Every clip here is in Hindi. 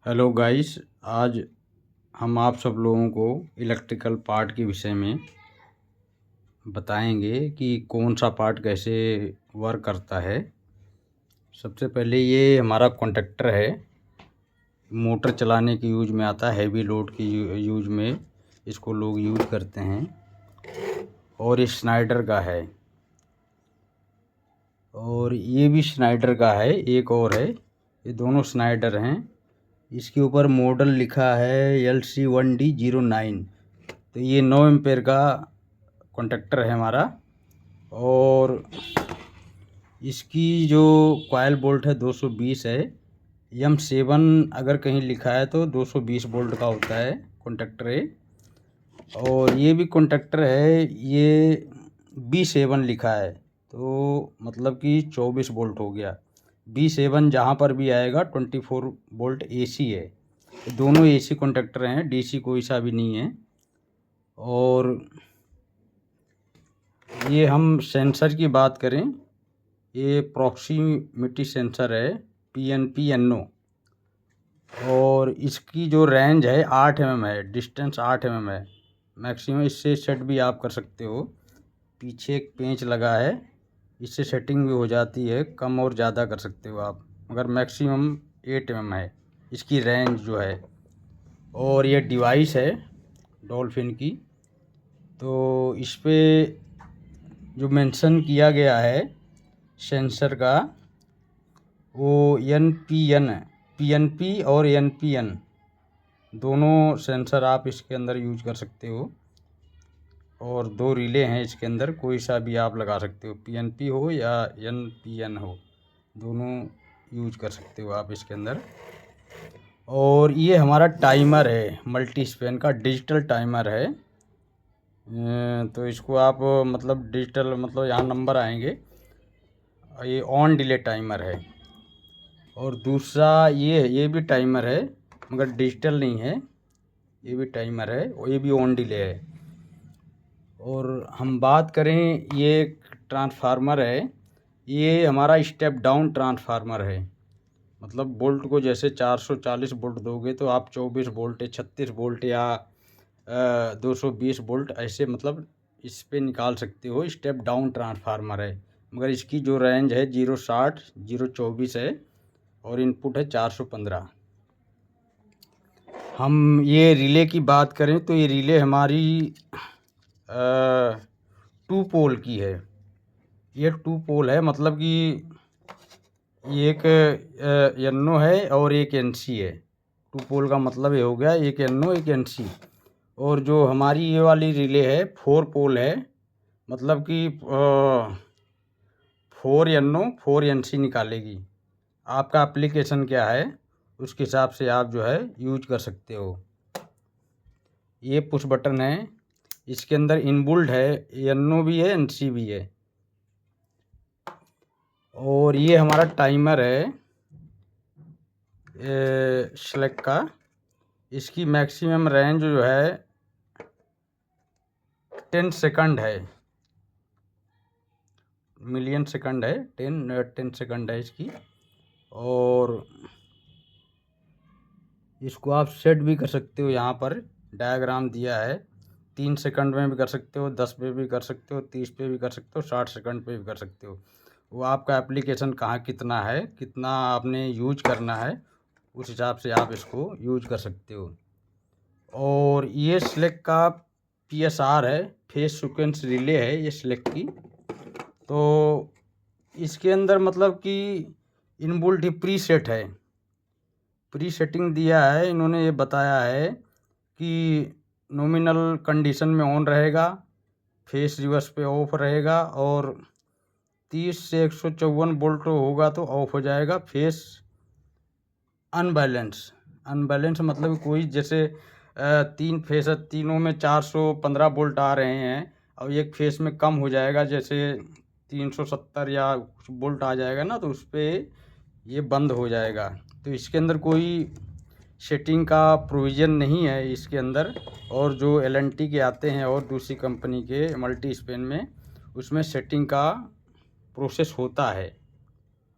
Hello guys. आज हम आप सब लोगों को इलेक्ट्रिकल पार्ट के विषय में बताएंगे कि कौन सा पार्ट कैसे वर्क करता है। सबसे पहले ये हमारा कॉन्टैक्टर है, मोटर चलाने के यूज में आता है, हैवी लोड की यूज में इसको लोग यूज करते हैं। और ये स्नाइडर का है, और ये भी स्नाइडर का है, एक और है। ये दोनों स्नाइडर हैं। इसके ऊपर मॉडल लिखा है LC1D09। तो ये 9 एम्पेयर का कॉन्टैक्टर है हमारा। और इसकी जो कॉइल बोल्ट है 220 है। M7 अगर कहीं लिखा है तो 220 वोल्ट का होता है कॉन्टैक्टर है। और ये भी कॉन्टैक्टर है, ये B7 लिखा है तो मतलब कि 24 वोल्ट हो गया। B7 जहाँ पर भी आएगा 24 वोल्ट AC है। दोनों AC कॉन्टैक्टर हैं, DC कोई सा भी नहीं है। और ये हम सेंसर की बात करें, ये प्रॉक्सिमिटी सेंसर है PNP-NO। और इसकी जो रेंज है 8 mm है, डिस्टेंस 8 mm है मैक्सिमम। इससे सेट भी आप कर सकते हो। पीछे एक पेंच लगा है, इससे सेटिंग भी हो जाती है, कम और ज़्यादा कर सकते हो आप, मगर मैक्सिमम 8 mm है इसकी रेंज जो है। और ये डिवाइस है डॉल्फिन की, तो इस पे जो मेंशन किया गया है सेंसर का वो NPN है। PNP और NPN दोनों सेंसर आप इसके अंदर यूज कर सकते हो। और 2 रिले हैं इसके अंदर, कोई सा भी आप लगा सकते हो, PNP हो या NPN हो, दोनों यूज कर सकते हो आप इसके अंदर। और ये हमारा टाइमर है, मल्टी स्पैन का डिजिटल टाइमर है। तो इसको आप मतलब डिजिटल मतलब यहाँ नंबर आएंगे, ये ऑन डिले टाइमर है। और दूसरा ये भी टाइमर है मगर डिजिटल नहीं है, ये भी टाइमर है और ये भी ऑन डिले है। और हम बात करें, ये ट्रांसफार्मर है, ये हमारा स्टेप डाउन ट्रांसफार्मर है। मतलब बोल्ट को जैसे 440 वोल्ट दोगे तो आप 24 वोल्ट, 36 वोल्ट या 220 वोल्ट ऐसे मतलब इस पे निकाल सकते हो। स्टेप डाउन ट्रांसफार्मर है, मगर इसकी जो रेंज है 060 024 है और इनपुट है 415। हम ये रिले की बात करें तो ये रिले हमारी 2 पोल की है। ये 2 पोल है, मतलब कि एक NO है और एक NC है। 2 पोल का मतलब ये हो गया, एक NO एक NC। और जो हमारी ये वाली रिले है 4 पोल है, मतलब कि 4 NO 4 NC निकालेगी। आपका एप्लीकेशन क्या है उसके हिसाब से आप जो है यूज कर सकते हो। ये पुश बटन है, इसके अंदर इनबिल्ट है, NO भी है NC भी है। और ये हमारा टाइमर है स्लेक का, इसकी मैक्सिमम रेंज जो है 10 सेकंड है, मिलियन सेकंड है, 10 सेकंड है इसकी। और इसको आप सेट भी कर सकते हो, यहाँ पर डायग्राम दिया है। 3 सेकंड में भी कर सकते हो, 10 पे भी कर सकते हो, 30 पे भी कर सकते हो, 60 सेकंड पे भी कर सकते हो। वो आपका एप्लीकेशन कहाँ कितना है, कितना आपने यूज करना है, उस हिसाब से आप इसको यूज कर सकते हो। और ये स्लेक का PSR है, फेस सीक्वेंस रिले है ये स्लेक की। तो इसके अंदर मतलब कि इनबिल्ट ही प्री सेट है, प्री सेटिंग दिया है। इन्होंने ये बताया है कि नॉमिनल कंडीशन में ऑन रहेगा, फेस रिवर्स पे ऑफ रहेगा, और 30 से 154 वोल्ट होगा तो ऑफ हो जाएगा। फेस अनबैलेंस, अनबैलेंस मतलब कोई जैसे 3 फेस है, तीनों में 415 वोल्ट आ रहे हैं और एक फेस में कम हो जाएगा, जैसे 370 या कुछ वोल्ट आ जाएगा ना, तो उस पर ये बंद हो जाएगा। तो इसके अंदर कोई सेटिंग का प्रोविज़न नहीं है इसके अंदर। और जो LNT के आते हैं और दूसरी कंपनी के मल्टी स्पेन में, उसमें सेटिंग का प्रोसेस होता है,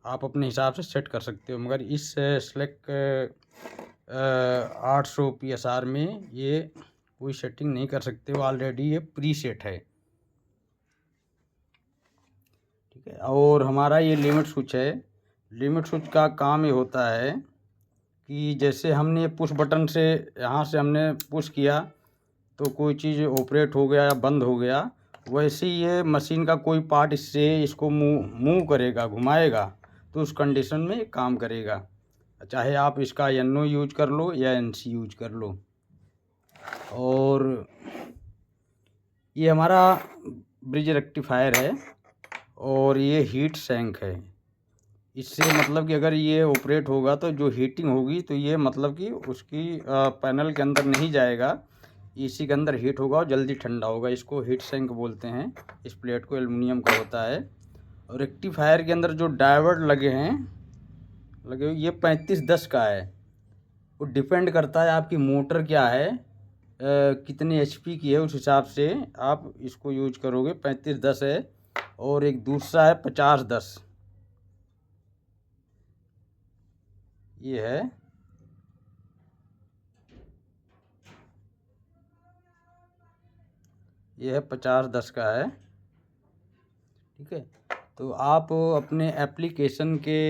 आप अपने हिसाब से सेट कर सकते हो। मगर इस स्लेक 800 PSR में ये कोई सेटिंग नहीं कर सकते हो, ऑलरेडी ये प्री सेट है। ठीक है, और हमारा ये लिमिट स्विच है। लिमिट स्विच का काम ये होता है कि जैसे हमने पुश बटन से यहाँ से हमने पुश किया तो कोई चीज़ ऑपरेट हो गया या बंद हो गया, वैसे ही ये मशीन का कोई पार्ट इसको मूव करेगा, घुमाएगा, तो उस कंडीशन में काम करेगा। चाहे आप इसका NO यूज कर लो या NC यूज कर लो। और ये हमारा ब्रिज रेक्टिफायर है और ये हीट सैंक है। इससे मतलब कि अगर ये ऑपरेट होगा तो जो हीटिंग होगी तो ये मतलब कि उसकी पैनल के अंदर नहीं जाएगा, इसी के अंदर हीट होगा और जल्दी ठंडा होगा। इसको हीट सैंक बोलते हैं। इस प्लेट को एल्युमिनियम का होता है। और रेक्टिफायर के अंदर जो डायोड लगे ये 3510 का है। वो डिपेंड करता है आपकी मोटर क्या है, कितने HP की है, उस हिसाब से आप इसको यूज करोगे। 3510 है और एक दूसरा है 5010, ये है। ये है 5010 का है। ठीक है, तो आप अपने एप्लीकेशन के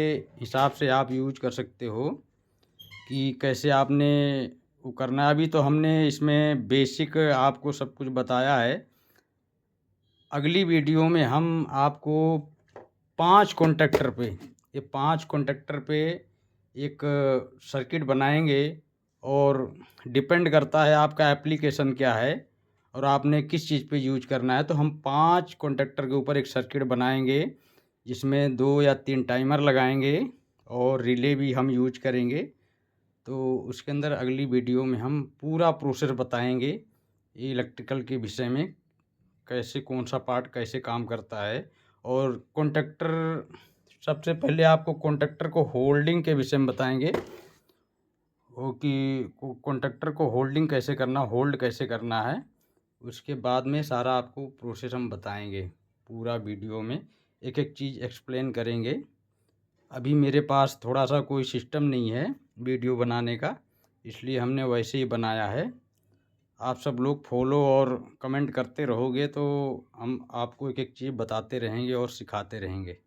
हिसाब से आप यूज कर सकते हो कि कैसे आपने वो करना है। अभी तो हमने इसमें बेसिक आपको सब कुछ बताया है। अगली वीडियो में हम आपको 5 कॉन्टैक्टर पे, ये 5 कॉन्टैक्टर पे एक सर्किट बनाएंगे। और डिपेंड करता है आपका एप्लीकेशन क्या है और आपने किस चीज़ पे यूज करना है। तो हम 5 कॉन्टैक्टर के ऊपर एक सर्किट बनाएंगे जिसमें 2 या 3 टाइमर लगाएंगे और रिले भी हम यूज करेंगे। तो उसके अंदर अगली वीडियो में हम पूरा प्रोसेस बताएंगे इलेक्ट्रिकल के विषय में, कैसे कौन सा पार्ट कैसे काम करता है। और कॉन्टैक्टर, सबसे पहले आपको कॉन्टैक्टर को होल्डिंग के विषय में बताएंगे, वो कि कॉन्टैक्टर को होल्डिंग कैसे करना, होल्ड कैसे करना है। उसके बाद में सारा आपको प्रोसेस हम बताएंगे, पूरा वीडियो में एक एक चीज़ एक्सप्लेन करेंगे। अभी मेरे पास थोड़ा सा कोई सिस्टम नहीं है वीडियो बनाने का, इसलिए हमने वैसे ही बनाया है। आप सब लोग फॉलो और कमेंट करते रहोगे तो हम आपको एक एक चीज़ बताते रहेंगे और सिखाते रहेंगे।